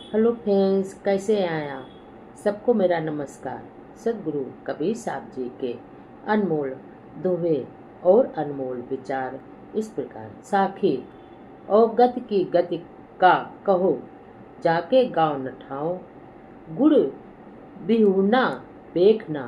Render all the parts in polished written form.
Hello friends, कैसे हैं आप? सबको मेरा नमस्कार। सदगुरु कबीर साहब जी के अनमोल दोहे और अनमोल विचार इस प्रकार। साखी और गति की गति का कहो, जाके गाँव न ठाओ, गुड़ बिहुना देखना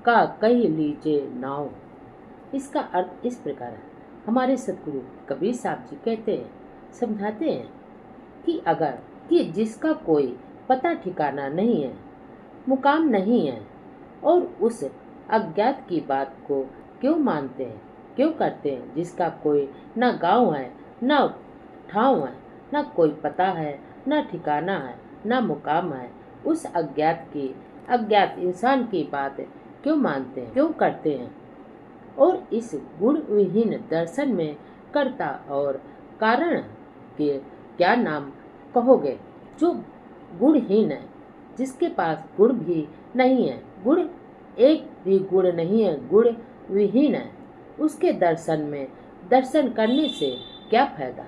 का कही लीजिए नाव। इसका अर्थ इस प्रकार है। हमारे सदगुरु कबीर साहब जी कहते हैं, समझाते हैं कि जिसका कोई पता ठिकाना नहीं है, मुकाम नहीं है, और उस अज्ञात की बात को क्यों मानते हैं, क्यों करते हैं, जिसका कोई न गांव है, न ठाव है, न कोई पता है, न ठिकाना है, न मुकाम है, उस अज्ञात इंसान की बात क्यों मानते हैं, क्यों करते हैं, और इस गुण विहीन दर्शन में कर्ता और कारण के क्या नाम कहोगे। जो गुणहीन है, जिसके पास गुण भी नहीं है, गुण एक भी गुण नहीं है, गुण विहीन है, उसके दर्शन करने से क्या फायदा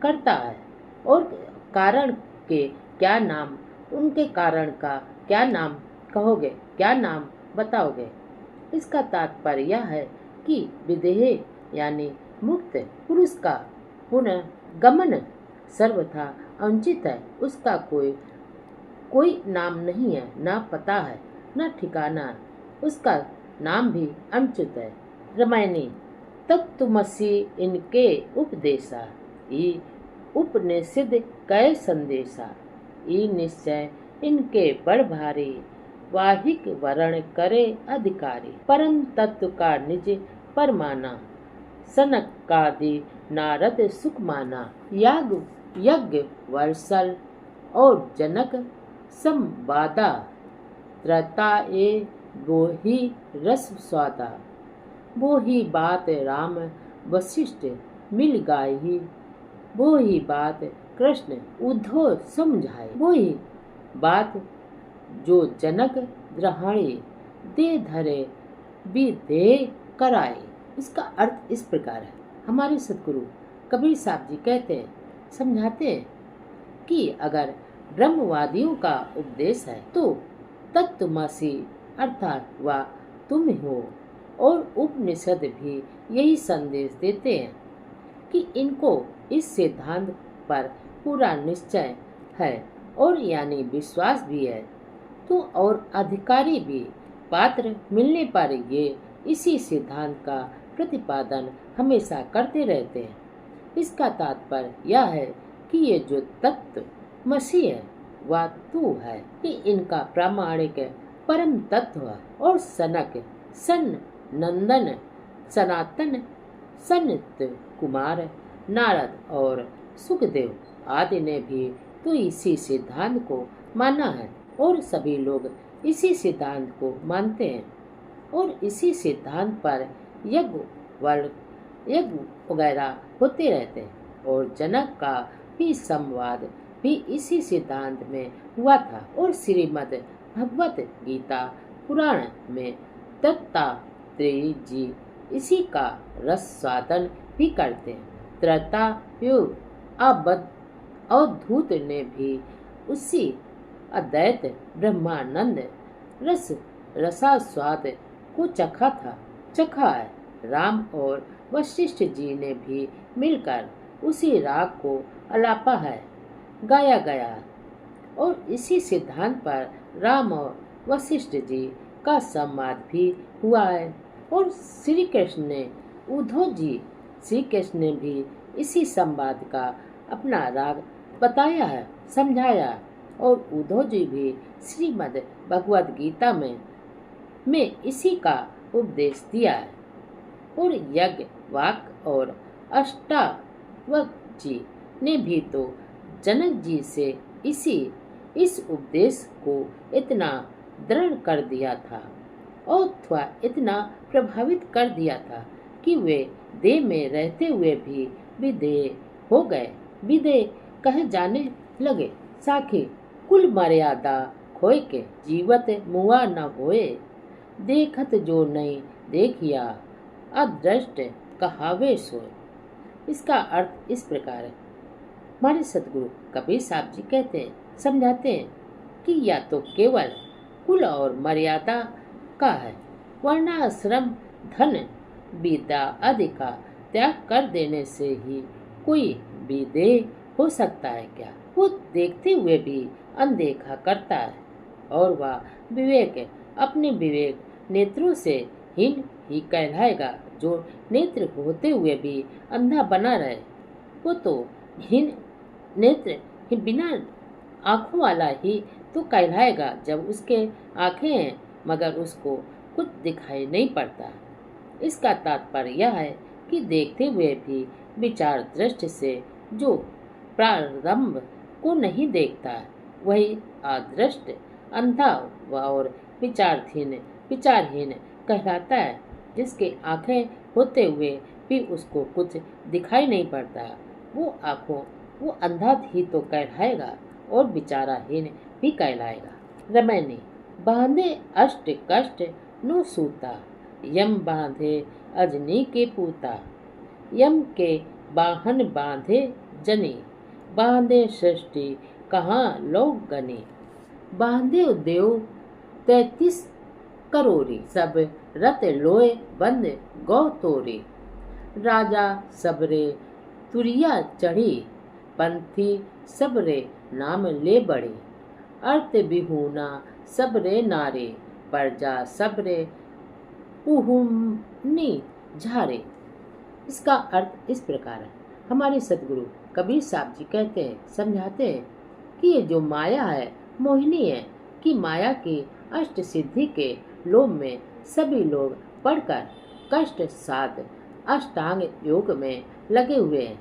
करता है, और कारण के क्या नाम, उनके कारण का क्या नाम कहोगे, क्या नाम बताओगे। इसका तात्पर्य यह है कि विदेह यानी मुक्त पुरुष का पुनर्गमन सर्वथा अनुचित है। उसका कोई नाम नहीं है, न पता है, न ठिकाना है, उसका नाम भी अनुचित है। रामायणी तत्वमसि इनके उपदेशा, ई उपनिषद कै संदेशा, ई निश्चय इनके बड़ भारी, वाहिक वर्ण करे अधिकारी, परम तत्व का निज परमाना, सनक कादि नारद सुख माना, यज्ञ वर्षल और जनक संवादा, त्रता ए वो ही रस स्वादा, वो ही बात राम वशिष्ठ मिल गाई, वो ही बात कृष्ण उद्धव समझाए, वो ही बात जो जनक ग्रहणी दे धरे विधेय कराए। इसका अर्थ इस प्रकार है। हमारे सदगुरु कबीर साहब जी कहते हैं, समझाते हैं कि अगर ब्रह्मवादियों का उपदेश है तो तत्वमसि अर्थात वह तुम हो, और उपनिषद भी यही संदेश देते हैं कि इनको इस सिद्धांत पर पूरा निश्चय है, और यानी विश्वास भी है, तो और अधिकारी भी पात्र मिलने पर ये इसी सिद्धांत का प्रतिपादन हमेशा करते रहते हैं। इसका तात्पर्य यह है कि ये जो तत्व मसीह है वह तू है, कि इनका प्रामाणिक परम तत्व और सनक सन नंदन सनातन सनत कुमार नारद और सुखदेव आदि ने भी तो इसी सिद्धांत को माना है, और सभी लोग इसी सिद्धांत को मानते हैं, और इसी सिद्धांत पर यज्ञ वगैरह होते रहते हैं, और जनक का भी संवाद भी इसी सिद्धांत में हुआ था, और श्रीमद् भगवत गीता पुराण में दत्तात्रेय जी इसी का रस स्वादन भी करते हैं। त्रैतायुग अवधूत ने भी उसी अद्वैत ब्रह्मानंद रसास्वाद को चखा है। राम और वशिष्ठ जी ने भी मिलकर उसी राग को अलापा है, गाया गया है, और इसी सिद्धांत पर राम और वशिष्ठ जी का संवाद भी हुआ है, और श्री कृष्ण ने भी इसी संवाद का अपना राग बताया है, समझाया, और उद्धव जी भी श्रीमद् भगवद गीता में इसी का उपदेश दिया है, और यज्ञ वाक और अष्टावक जी ने भी तो जनक जी से इस उपदेश को इतना दृढ़ कर दिया था, और इतना प्रभावित कर दिया था कि वे देह में रहते हुए भी विदेह हो गए, विदेह कहे जाने लगे। साखी कुल मर्यादा खोय के जीवत मुआ न होए, देखत जो नहीं देखिया अदृष्ट कहावे सोए। इसका अर्थ इस प्रकार है। हमारे सदगुरु कबीर साहब जी कहते हैं, समझाते हैं कि या तो केवल कुल और मर्यादा का है, वरना श्रम, धन, विद्या आदि का त्याग कर देने से ही कोई विदेह हो सकता है क्या? वो देखते हुए भी अनदेखा करता है और वह विवेक अपने विवेक नेत्रों से हीन ही कहलाएगा। जो नेत्र होते हुए भी अंधा बना रहे, वो तो हीन नेत्र ही बिना आंखों वाला ही तो कहलाएगा। जब उसके आंखें हैं मगर उसको कुछ दिखाई नहीं पड़ता। इसका तात्पर्य यह है कि देखते हुए भी विचार दृष्टि से जो प्रारंभ को नहीं देखता, वही अदृष्ट, अंधा और विचारहीन कहलाता है। जिसके आंखें होते हुए भी उसको कुछ दिखाई नहीं पड़ता, वो अंधा ही तो कहलाएगा और विचाराहीन भी कहलाएगा। रमैनी बांधे अष्ट कष्ट नु सूता, यम बांधे अजनी के पूता, यम के बाहन बांधे जनी, बांधे सृष्टि कहाँ लोग गनी, बांधे देव 33 करोरी, सब रत लोए बंद गौ तोरी, राजा सबरे तुरिया चढ़ी, पंथी सबरे नाम ले बड़ी, अर्थ बिहूना सबरे नारे, प्रजा सबरे उहुमनी झारे। इसका अर्थ इस प्रकार है। हमारे सदगुरु कबीर साहब जी कहते हैं, समझाते हैं कि ये जो माया है मोहिनी है, कि माया की अष्ट सिद्धि के लोभ में सभी लोग पढ़कर कष्ट साध अष्टांग योग में लगे हुए हैं।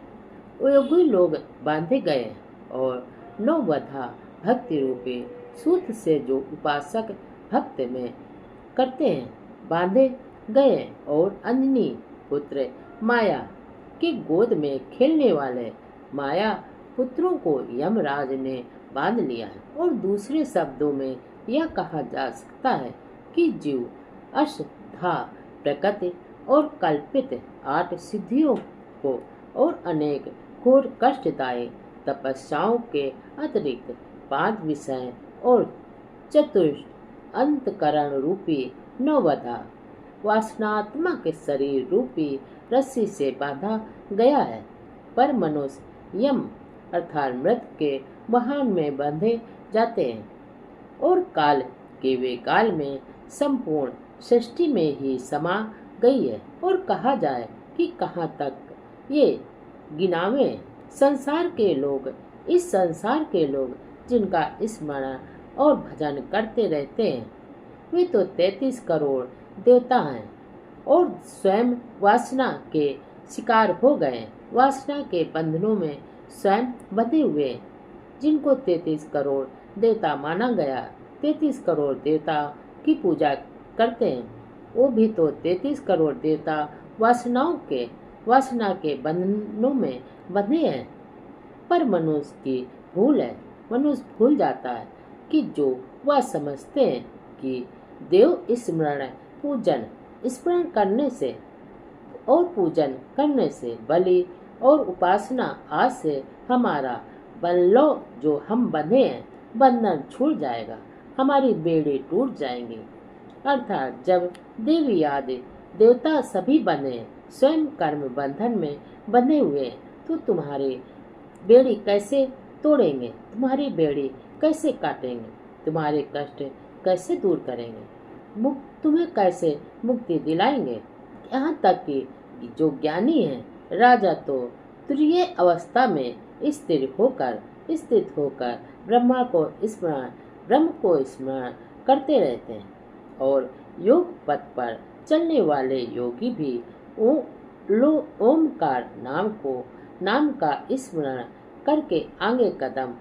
योगी लोग बांधे गए और नौवधा भक्ति रूपी सूत्र से जो उपासक भक्त में करते हैं, बांधे गए और अंजनी पुत्र माया की गोद में खेलने वाले माया पुत्रों को यमराज ने बांध लिया है। और दूसरे शब्दों में यह कहा जा सकता है कि जीव अष्टा प्रकृति और कल्पित 8 सिद्धियों को और अनेक घोर कष्टदायी तपस्याओं के अतिरिक्त 5 विषय और चतुष्ट अंतकरण रूपी नौवधा वासनात्मक शरीर रूपी रस्सी से बांधा गया है। पर मनुष्य यम अर्थात मृत के वाहन में बंधे जाते हैं और काल के वे काल में संपूर्ण सृष्टि में ही समा गई है। और कहा जाए कि कहाँ तक ये गिनावे संसार के लोग, इस संसार के लोग जिनका स्मरण और भजन करते रहते हैं, वे तो 33 करोड़ देवता हैं और स्वयं वासना के शिकार हो गए, वासना के बंधनों में स्वयं बंधे हुए। जिनको 33 करोड़ देवता माना गया, 33 करोड़ देवता की पूजा करते हैं, वो भी तो 33 करोड़ देवता वासना के बंधनों में बंधे हैं। पर मनुष्य की भूल है, मनुष्य भूल जाता है कि जो वह समझते हैं कि देव स्मरण करने से और पूजन करने से, बलि और उपासना आज से हमारा बल्लो जो हम बंधे हैं बंधन छूट जाएगा, हमारी बेड़ी टूट जाएंगी। अर्थात जब देवी आदि देवता सभी बंधे स्वयं कर्म बंधन में बंधे हुए, तो तुम्हारी बेड़ी कैसे तोड़ेंगे, तुम्हारी बेड़ी कैसे काटेंगे, तुम्हारे कष्ट कैसे दूर करेंगे, तुम्हें कैसे मुक्ति दिलाएंगे। यहाँ तक कि जो ज्ञानी है राजा तो तुरीय अवस्था में स्थित होकर ब्रह्म को स्मरण करते रहते हैं। और योग पथ पर चलने वाले योगी भी ओमकार नाम का स्मरण करके आगे कदम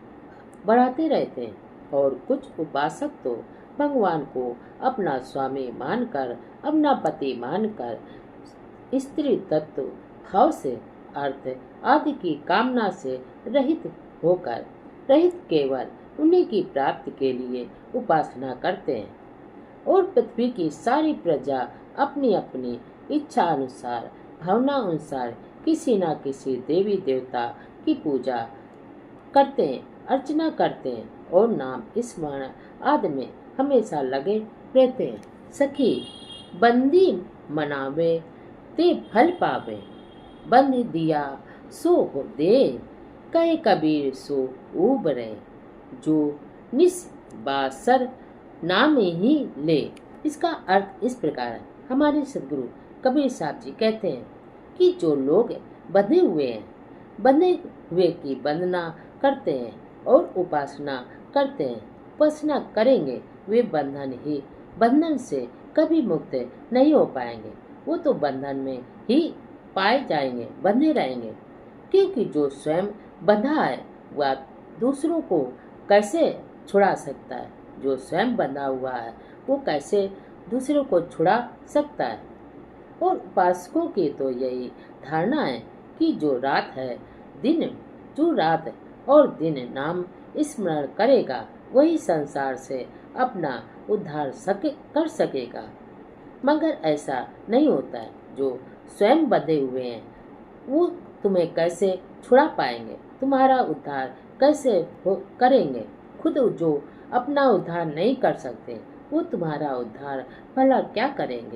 बढ़ाते रहते हैं। और कुछ उपासक तो भगवान को अपना स्वामी मानकर, अपना पति मानकर स्त्री तत्व भाव से, अर्थ आदि की कामना से रहित केवल उन्हीं की प्राप्ति के लिए उपासना करते हैं। और पृथ्वी की सारी प्रजा अपनी अपनी इच्छा अनुसार, भावना अनुसार किसी न किसी देवी देवता की पूजा करते हैं अर्चना करते हैं और नाम स्मरण आदि में हमेशा लगे रहते हैं। सखी, बंदी मनावे ते फल पावे, बंद दिया सो हो दे, कहे कबीर सो उबरे, जो निस बासर नाम ही ले। इसका अर्थ इस प्रकार है। हमारे सदगुरु कबीर साहब जी कहते हैं कि जो लोग बंधे हुए हैं, बंधे हुए की वंदना करते हैं और उपासना करते हैं, उपासना करेंगे, वे बंधन से कभी मुक्त नहीं हो पाएंगे। वो तो बंधन में ही पाए जाएंगे, बंधे रहेंगे। क्योंकि जो स्वयं बंधा है वह दूसरों को कैसे छुड़ा सकता है? जो स्वयं बंधा हुआ है वो कैसे दूसरों को छुड़ा सकता है? और उपासकों की तो यही धारणा है कि जो रात और दिन नाम स्मरण करेगा वही संसार से अपना उद्धार कर सकेगा। मगर ऐसा नहीं होता है। जो स्वयं बंधे हुए हैं वो तुम्हें कैसे छुड़ा पाएंगे? तुम्हारा उद्धार कैसे करेंगे? खुद जो अपना उद्धार नहीं कर सकते वो तुम्हारा उद्धार भला क्या करेंगे?